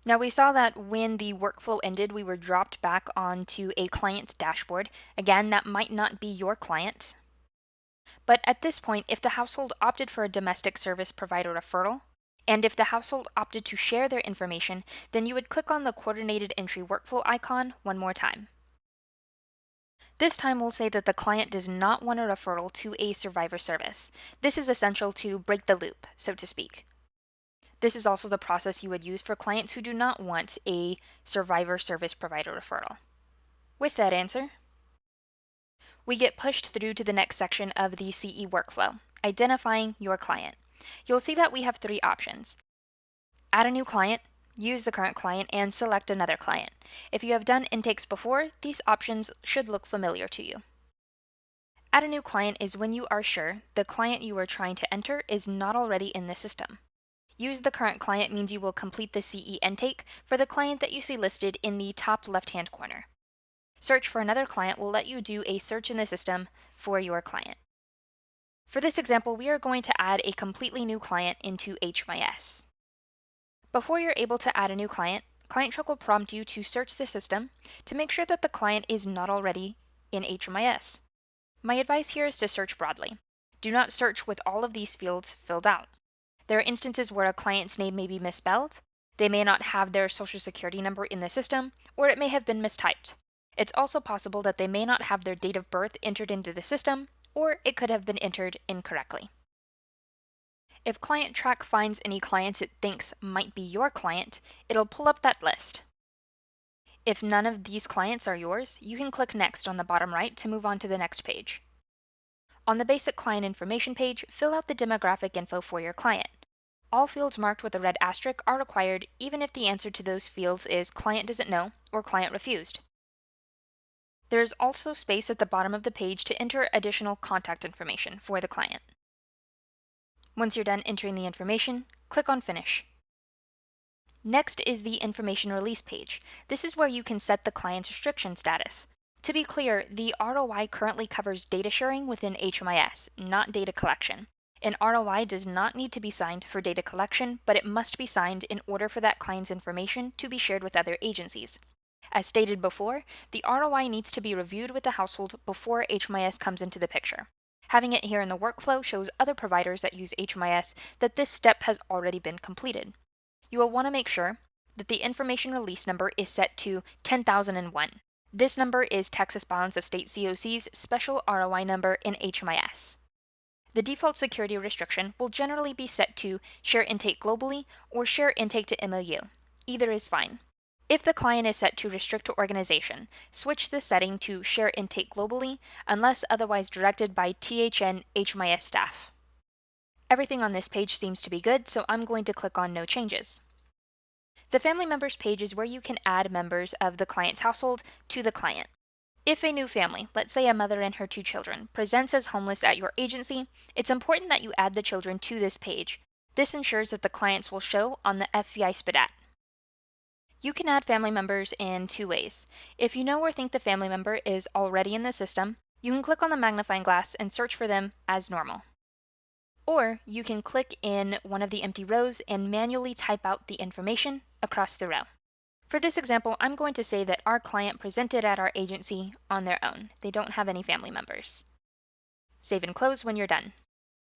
Now we saw that when the workflow ended, we were dropped back onto a client's dashboard. Again, that might not be your client. But at this point, if the household opted for a domestic service provider referral, and if the household opted to share their information, then you would click on the coordinated entry workflow icon one more time. This time we'll say that the client does not want a referral to a survivor service. This is essential to break the loop, so to speak. This is also the process you would use for clients who do not want a survivor service provider referral. With that answer, we get pushed through to the next section of the CE workflow, identifying your client. You'll see that we have three options. Add a new client, use the current client, and select another client. If you have done intakes before, these options should look familiar to you. Add a new client is when you are sure the client you are trying to enter is not already in the system. Use the current client means you will complete the CE intake for the client that you see listed in the top left-hand corner. Search for another client will let you do a search in the system for your client. For this example, we are going to add a completely new client into HMIS. Before you're able to add a new client, ClientTruck will prompt you to search the system to make sure that the client is not already in HMIS. My advice here is to search broadly. Do not search with all of these fields filled out. There are instances where a client's name may be misspelled, they may not have their social security number in the system, or it may have been mistyped. It's also possible that they may not have their date of birth entered into the system, or it could have been entered incorrectly. If ClientTrack finds any clients it thinks might be your client, it'll pull up that list. If none of these clients are yours, you can click Next on the bottom right to move on to the next page. On the basic client information page, fill out the demographic info for your client. All fields marked with a red asterisk are required even if the answer to those fields is client doesn't know or client refused. There is also space at the bottom of the page to enter additional contact information for the client. Once you're done entering the information, click on Finish. Next is the Information Release page. This is where you can set the client's restriction status. To be clear, the ROI currently covers data sharing within HMIS, not data collection. An ROI does not need to be signed for data collection, but it must be signed in order for that client's information to be shared with other agencies. As stated before, the ROI needs to be reviewed with the household before HMIS comes into the picture. Having it here in the workflow shows other providers that use HMIS that this step has already been completed. You will want to make sure that the information release number is set to 10,001. This number is Texas Balance of State COC's special ROI number in HMIS. The default security restriction will generally be set to Share Intake Globally or Share Intake to MOU. Either is fine. If the client is set to Restrict to Organization, switch the setting to Share Intake Globally unless otherwise directed by THN HMIS staff. Everything on this page seems to be good, so I'm going to click on No Changes. The Family Members page is where you can add members of the client's household to the client. If a new family, let's say a mother and her 2 children, presents as homeless at your agency, it's important that you add the children to this page. This ensures that the clients will show on the FBI SPDAT. You can add family members in 2 ways. If you know or think the family member is already in the system, you can click on the magnifying glass and search for them as normal. Or you can click in one of the empty rows and manually type out the information across the row. For this example, I'm going to say that our client presented at our agency on their own. They don't have any family members. Save and close when you're done.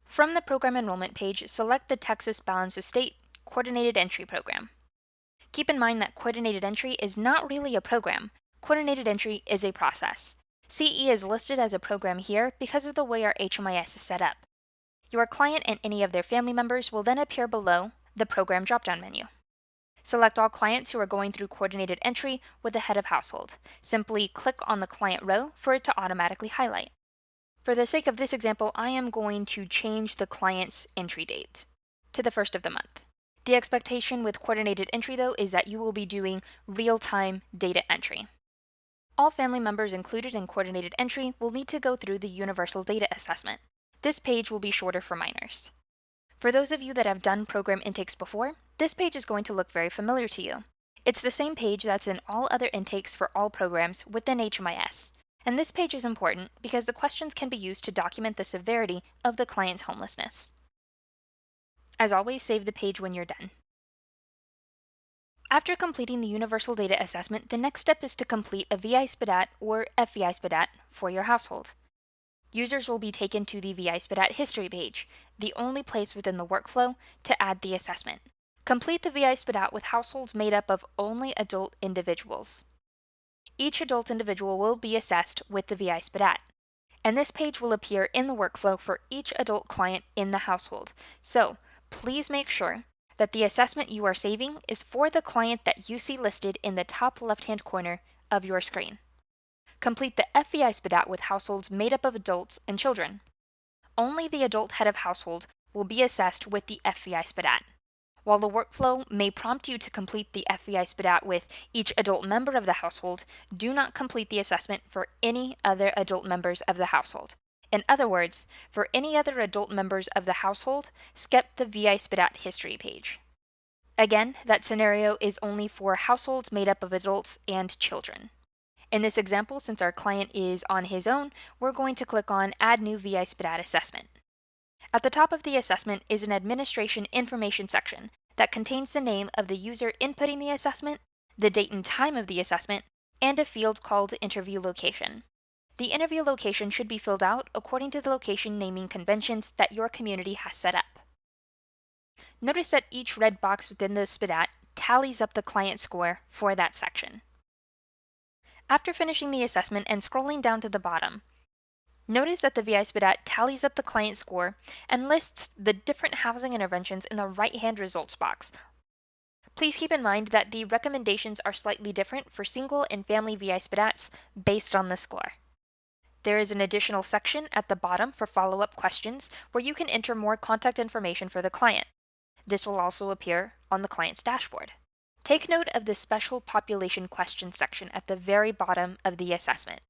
From the program enrollment page, select the Texas Balance of State Coordinated Entry Program. Keep in mind that coordinated entry is not really a program. Coordinated entry is a process. CE is listed as a program here because of the way our HMIS is set up. Your client and any of their family members will then appear below the Program drop-down menu. Select all clients who are going through coordinated entry with the head of household. Simply click on the client row for it to automatically highlight. For the sake of this example, I am going to change the client's entry date to the 1st of the month. The expectation with coordinated entry, though, is that you will be doing real-time data entry. All family members included in coordinated entry will need to go through the Universal Data Assessment. This page will be shorter for minors. For those of you that have done program intakes before, this page is going to look very familiar to you. It's the same page that's in all other intakes for all programs within HMIS. And this page is important because the questions can be used to document the severity of the client's homelessness. As always, save the page when you're done. After completing the Universal Data Assessment, the next step is to complete a VI-SPDAT or FVI-SPDAT for your household. Users will be taken to the VI-SPDAT history page, the only place within the workflow to add the assessment. Complete the VI-SPDAT with households made up of only adult individuals. Each adult individual will be assessed with the VI-SPDAT, and this page will appear in the workflow for each adult client in the household. So, please make sure that the assessment you are saving is for the client that you see listed in the top left-hand corner of your screen. Complete the FVI-SPDAT with households made up of adults and children. Only the adult head of household will be assessed with the FVI-SPDAT. While the workflow may prompt you to complete the FVI-SPDAT with each adult member of the household, do not complete the assessment for any other adult members of the household. In other words, for any other adult members of the household, skip the VI-SPDAT history page. Again, that scenario is only for households made up of adults and children. In this example, since our client is on his own, we're going to click on Add New VI-SPDAT Assessment. At the top of the assessment is an administration information section that contains the name of the user inputting the assessment, the date and time of the assessment, and a field called Interview Location. The interview location should be filled out according to the location naming conventions that your community has set up. Notice that each red box within the SPDAT tallies up the client score for that section. After finishing the assessment and scrolling down to the bottom, notice that the VI-SPDAT tallies up the client score and lists the different housing interventions in the right-hand results box. Please keep in mind that the recommendations are slightly different for single and family VI-SPDATs based on the score. There is an additional section at the bottom for follow-up questions where you can enter more contact information for the client. This will also appear on the client's dashboard. Take note of the special population questions section at the very bottom of the assessment.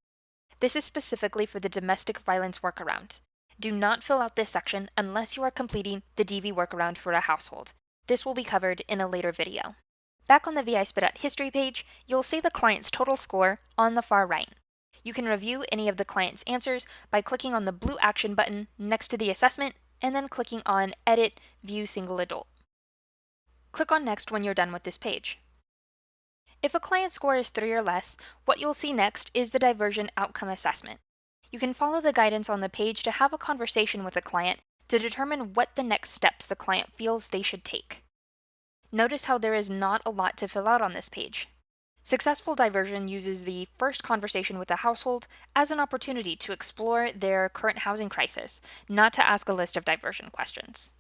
This is specifically for the domestic violence workaround. Do not fill out this section unless you are completing the DV workaround for a household. This will be covered in a later video. Back on the VI-SPDAT history page, you'll see the client's total score on the far right. You can review any of the client's answers by clicking on the blue action button next to the assessment and then clicking on Edit View Single Adult. Click on Next when you're done with this page. If a client score is 3 or less, what you'll see next is the Diversion Outcome Assessment. You can follow the guidance on the page to have a conversation with a client to determine what the next steps the client feels they should take. Notice how there is not a lot to fill out on this page. Successful diversion uses the first conversation with the household as an opportunity to explore their current housing crisis, not to ask a list of diversion questions.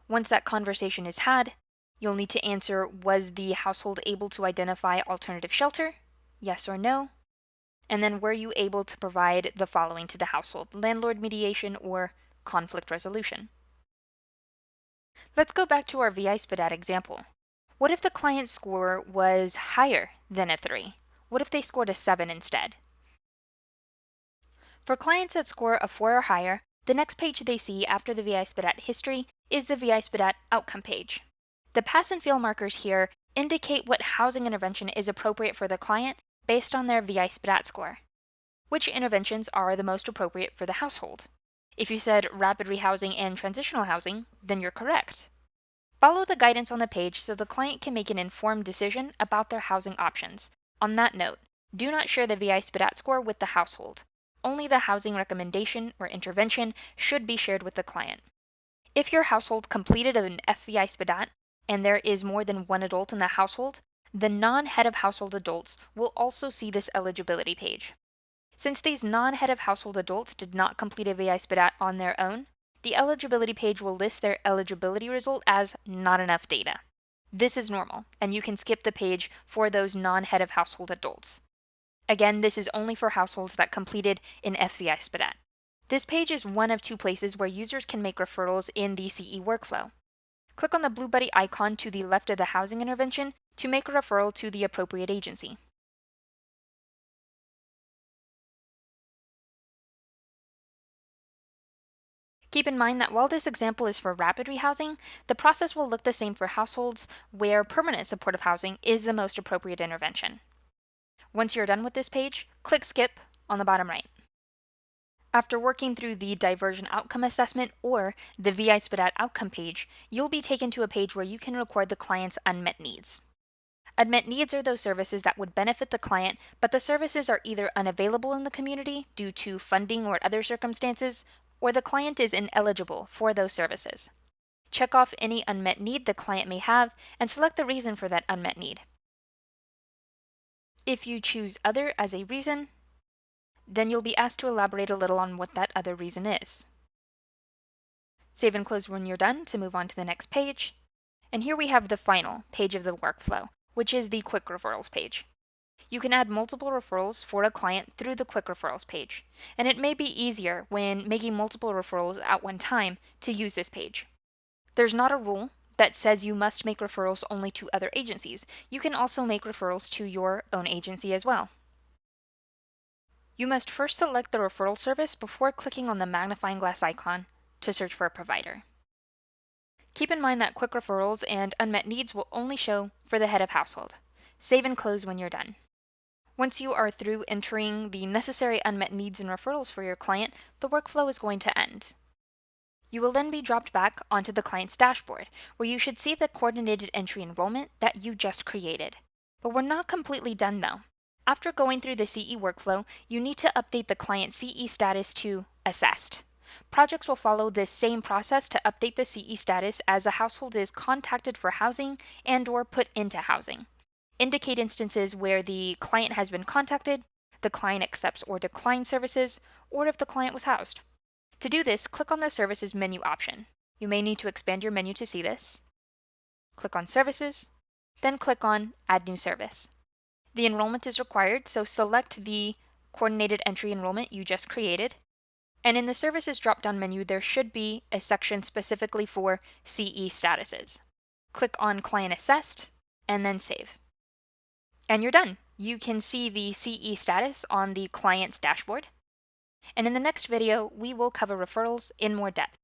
Once that conversation is had, you'll need to answer, was the household able to identify alternative shelter? Yes or no? And then were you able to provide the following to the household, landlord mediation or conflict resolution? Let's go back to our VI-SPDAT example. What if the client's score was higher than a 3? What if they scored a 7 instead? For clients that score a 4 or higher, the next page they see after the VI-SPDAT history is the VI-SPDAT outcome page. The pass and fail markers here indicate what housing intervention is appropriate for the client based on their VI-SPDAT score. Which interventions are the most appropriate for the household? If you said rapid rehousing and transitional housing, then you're correct. Follow the guidance on the page so the client can make an informed decision about their housing options. On that note, do not share the VI-SPDAT score with the household. Only the housing recommendation or intervention should be shared with the client. If your household completed an FVI-SPDAT and there is more than one adult in the household, the non-head of household adults will also see this eligibility page. Since these non-head of household adults did not complete a VI-SPDAT on their own, the eligibility page will list their eligibility result as not enough data. This is normal, and you can skip the page for those non-head of household adults. Again, this is only for households that completed an FVI-SPDAT. This page is one of 2 places where users can make referrals in the CE workflow. Click on the blue buddy icon to the left of the housing intervention to make a referral to the appropriate agency. Keep in mind that while this example is for rapid rehousing, the process will look the same for households where permanent supportive housing is the most appropriate intervention. Once you're done with this page, click Skip on the bottom right. After working through the Diversion Outcome Assessment or the VI-SPDAT Outcome page, you'll be taken to a page where you can record the client's unmet needs. Unmet needs are those services that would benefit the client, but the services are either unavailable in the community due to funding or other circumstances, or the client is ineligible for those services. Check off any unmet need the client may have and select the reason for that unmet need. If you choose Other as a reason, then you'll be asked to elaborate a little on what that other reason is. Save and close when you're done to move on to the next page. And here we have the final page of the workflow, which is the Quick Referrals page. You can add multiple referrals for a client through the Quick Referrals page, and it may be easier when making multiple referrals at one time to use this page. There's not a rule that says you must make referrals only to other agencies. You can also make referrals to your own agency as well. You must first select the referral service before clicking on the magnifying glass icon to search for a provider. Keep in mind that Quick Referrals and Unmet Needs will only show for the head of household. Save and close when you're done. Once you are through entering the necessary unmet needs and referrals for your client, the workflow is going to end. You will then be dropped back onto the client's dashboard, where you should see the coordinated entry enrollment that you just created. But we're not completely done though. After going through the CE workflow, you need to update the client CE status to Assessed. Projects will follow this same process to update the CE status as a household is contacted for housing and/or put into housing. Indicate instances where the client has been contacted, the client accepts or declines services, or if the client was housed. To do this, click on the Services menu option. You may need to expand your menu to see this. Click on Services, then click on Add New Service. The enrollment is required, so select the coordinated entry enrollment you just created. And in the Services drop-down menu, there should be a section specifically for CE statuses. Click on Client Assessed, and then Save. And you're done. You can see the CE status on the client's dashboard. And in the next video, we will cover referrals in more depth.